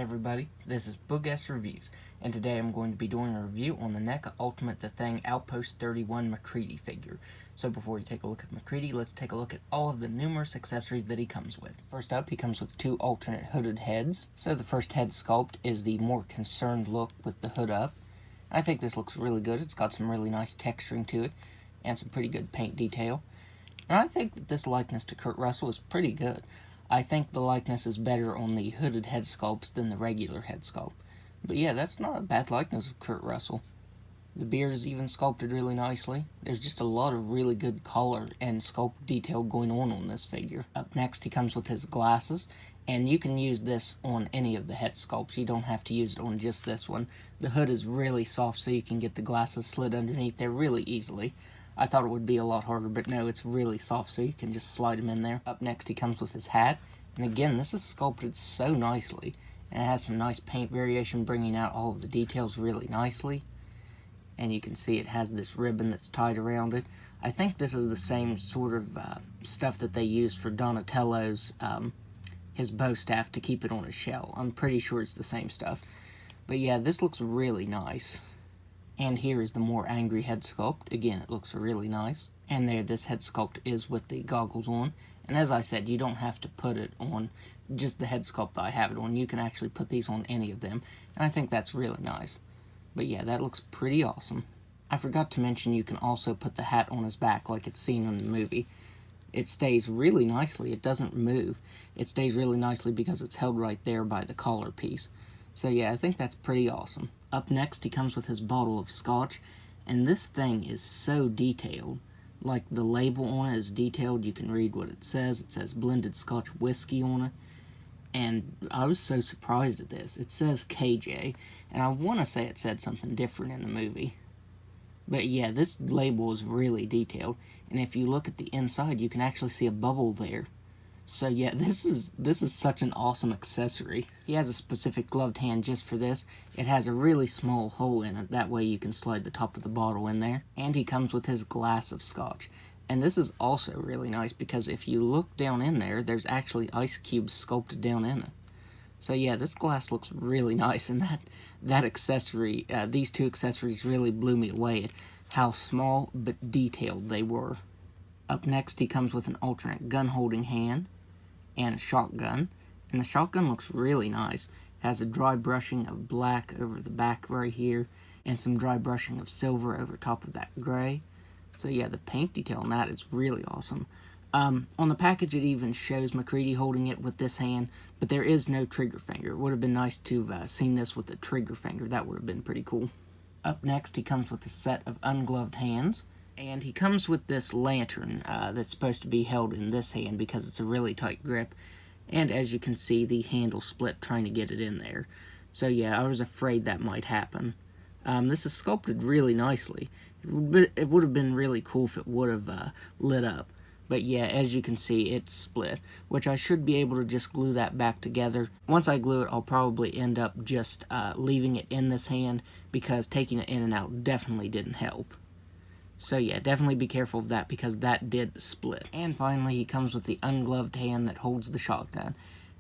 Hi everybody, this is Boogess Reviews, and today I'm going to be doing a review on the Neca Ultimate The Thing Outpost 31 Macready figure. So before we take a look at Macready, let's take a look at all of the numerous accessories that he comes with. First up, he comes with two alternate hooded heads. So the first head sculpt is the more concerned look with the hood up. I think this looks really good. It's got some really nice texturing to it, and some pretty good paint detail. And I think that this likeness to Kurt Russell is pretty good. I think the likeness is better on the hooded head sculpts than the regular head sculpt. But yeah, that's not a bad likeness of Kurt Russell. The beard is even sculpted really nicely. There's just a lot of really good color and sculpt detail going on this figure. Up next, he comes with his glasses, and you can use this on any of the head sculpts. You don't have to use it on just this one. The hood is really soft, so you can get the glasses slid underneath there really easily. I thought it would be a lot harder, but no, it's really soft, so you can just slide them in there. Up next, he comes with his hat, and again, this is sculpted so nicely, and it has some nice paint variation, bringing out all of the details really nicely. And you can see it has this ribbon that's tied around it. I think this is the same sort of stuff that they used for Donatello's, his bow staff to keep it on his shell. I'm pretty sure it's the same stuff. But yeah, this looks really nice. And here is the more angry head sculpt. Again, it looks really nice. And there, this head sculpt is with the goggles on. And as I said, you don't have to put it on just the head sculpt that I have it on. You can actually put these on any of them. And I think that's really nice. But yeah, that looks pretty awesome. I forgot to mention you can also put the hat on his back like it's seen in the movie. It stays really nicely. It doesn't move. It stays really nicely because it's held right there by the collar piece. So yeah, I think that's pretty awesome. Up next, he comes with his bottle of Scotch, and this thing is so detailed. Like, the label on it is detailed. You can read what it says. It says blended Scotch whiskey on it, and I was so surprised at this. It says KJ, and I want to say it said something different in the movie. But yeah, this label is really detailed, and if you look at the inside, you can actually see a bubble there. So yeah, this is such an awesome accessory. He has a specific gloved hand just for this. It has a really small hole in it, that way you can slide the top of the bottle in there. And he comes with his glass of Scotch. And this is also really nice because if you look down in there, there's actually ice cubes sculpted down in it. So yeah, this glass looks really nice, and that accessory, these two accessories really blew me away at how small but detailed they were. Up next, he comes with an alternate gun-holding hand and a shotgun, and the shotgun looks really nice. It has a dry brushing of black over the back right here, and some dry brushing of silver over top of that gray. So yeah, the paint detail on that is really awesome. On the package, it even shows Macready holding it with this hand, but there is no trigger finger. It would have been nice to have seen this with the trigger finger. That would have been pretty cool. Up next, he comes with a set of ungloved hands. And he comes with this lantern that's supposed to be held in this hand because it's a really tight grip. And as you can see, the handle split trying to get it in there. So yeah, I was afraid that might happen. This is sculpted really nicely. It would have been really cool if it would have lit up. But yeah, as you can see, it's split, which I should be able to just glue that back together. Once I glue it, I'll probably end up just leaving it in this hand because taking it in and out definitely didn't help. So yeah, definitely be careful of that because that did split. And finally, he comes with the ungloved hand that holds the shotgun.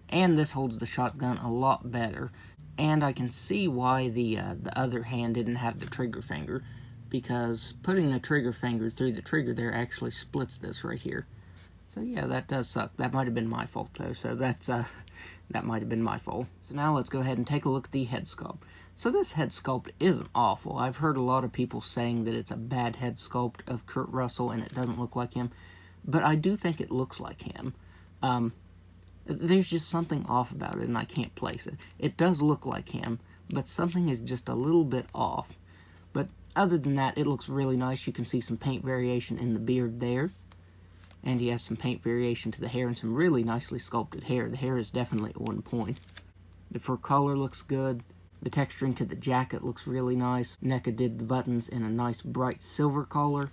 And this holds the shotgun a lot better. And I can see why the other hand didn't have the trigger finger, because putting the trigger finger through the trigger there actually splits this right here. So yeah, that does suck. That might have been my fault though, so that might have been my fault. So now let's go ahead and take a look at the head sculpt. So this head sculpt isn't awful. I've heard a lot of people saying that it's a bad head sculpt of Kurt Russell and it doesn't look like him, but I do think it looks like him. There's just something off about it and I can't place it. It does look like him, but something is just a little bit off. But other than that, it looks really nice. You can see some paint variation in the beard there. And he has some paint variation to the hair and some really nicely sculpted hair. The hair is definitely on point. The fur color looks good. The texturing to the jacket looks really nice. Neca did the buttons in a nice bright silver color.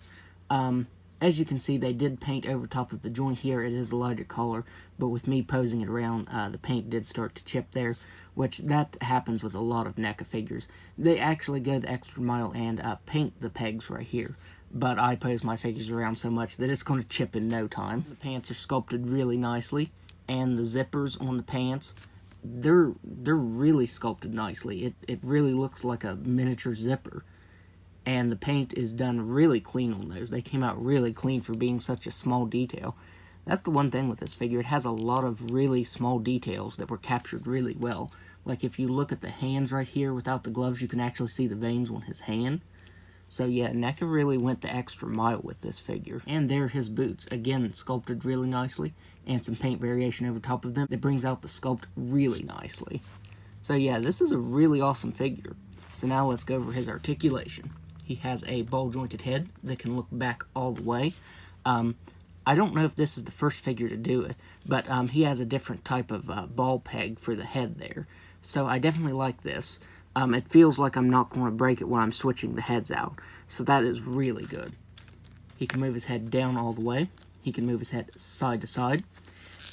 As you can see, they did paint over top of the joint here. It is a lighter color, but with me posing it around, the paint did start to chip there, which that happens with a lot of Neca figures. They actually go the extra mile and paint the pegs right here. But I pose my figures around so much that it's going to chip in no time. The pants are sculpted really nicely, and the zippers on the pants they're really sculpted nicely. It really looks like a miniature zipper. And the paint is done really clean on those. They came out really clean for being such a small detail. That's the one thing with this figure. It has a lot of really small details that were captured really well. Like if you look at the hands right here without the gloves, you can actually see the veins on his hand. So yeah, Neca really went the extra mile with this figure. And there are his boots. Again, sculpted really nicely, and some paint variation over top of them that brings out the sculpt really nicely. So yeah, this is a really awesome figure. So now let's go over his articulation. He has a ball-jointed head that can look back all the way. I don't know if this is the first figure to do it, but he has a different type of ball peg for the head there. So I definitely like this. It feels like I'm not going to break it when I'm switching the heads out. So that is really good. He can move his head down all the way. He can move his head side to side.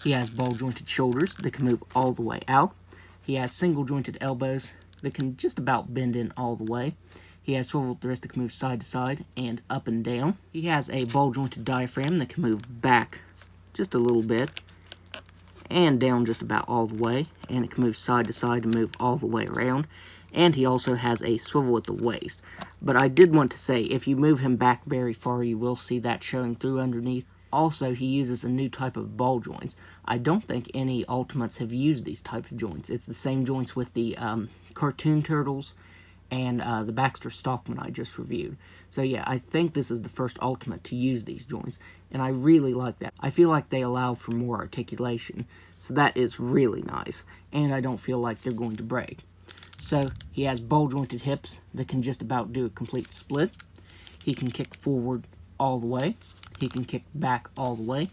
He has ball-jointed shoulders that can move all the way out. He has single-jointed elbows that can just about bend in all the way. He has swivel wrists that can move side to side and up and down. He has a ball-jointed diaphragm that can move back just a little bit and down just about all the way. And it can move side to side and move all the way around. And he also has a swivel at the waist. But I did want to say, if you move him back very far, you will see that showing through underneath. Also, he uses a new type of ball joints. I don't think any Ultimates have used these type of joints. It's the same joints with the Cartoon Turtles and the Baxter Stockman I just reviewed. So yeah, I think this is the first Ultimate to use these joints, and I really like that. I feel like they allow for more articulation, so that is really nice, and I don't feel like they're going to break. So he has ball-jointed hips that can just about do a complete split. He can kick forward all the way. He can kick back all the way.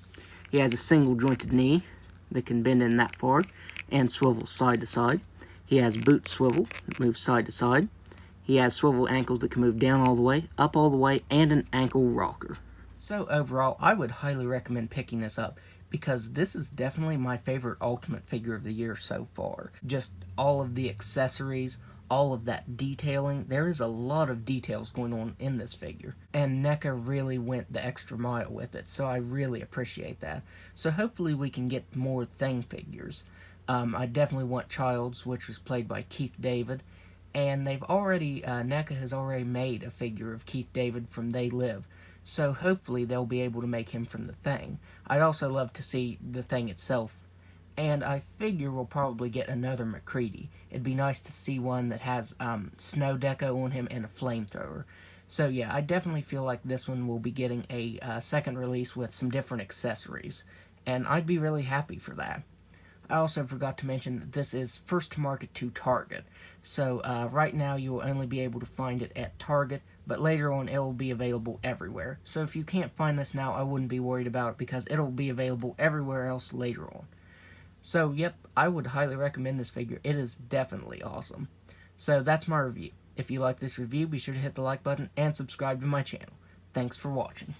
He has a single-jointed knee that can bend in that far and swivel side to side. He has boot swivel that moves side to side. He has swivel ankles that can move down all the way, up all the way, and an ankle rocker. So overall, I would highly recommend picking this up because this is definitely my favorite Ultimate figure of the year so far. Just all of the accessories, all of that detailing. There is a lot of details going on in this figure, and Neca really went the extra mile with it, so I really appreciate that. So hopefully we can get more Thing figures. I definitely want Childs, which was played by Keith David, and they've already, Neca has already made a figure of Keith David from They Live, so hopefully they'll be able to make him from the Thing. I'd also love to see the Thing itself, and I figure we'll probably get another Macready. It'd be nice to see one that has snow deco on him and a flamethrower. So yeah, I definitely feel like this one will be getting a second release with some different accessories, and I'd be really happy for that. I also forgot to mention that this is first to market to Target. So right now you will only be able to find it at Target, but later on it will be available everywhere. So if you can't find this now, I wouldn't be worried about it because it'll be available everywhere else later on. So yep, I would highly recommend this figure. It is definitely awesome. So that's my review. If you like this review, be sure to hit the like button and subscribe to my channel. Thanks for watching.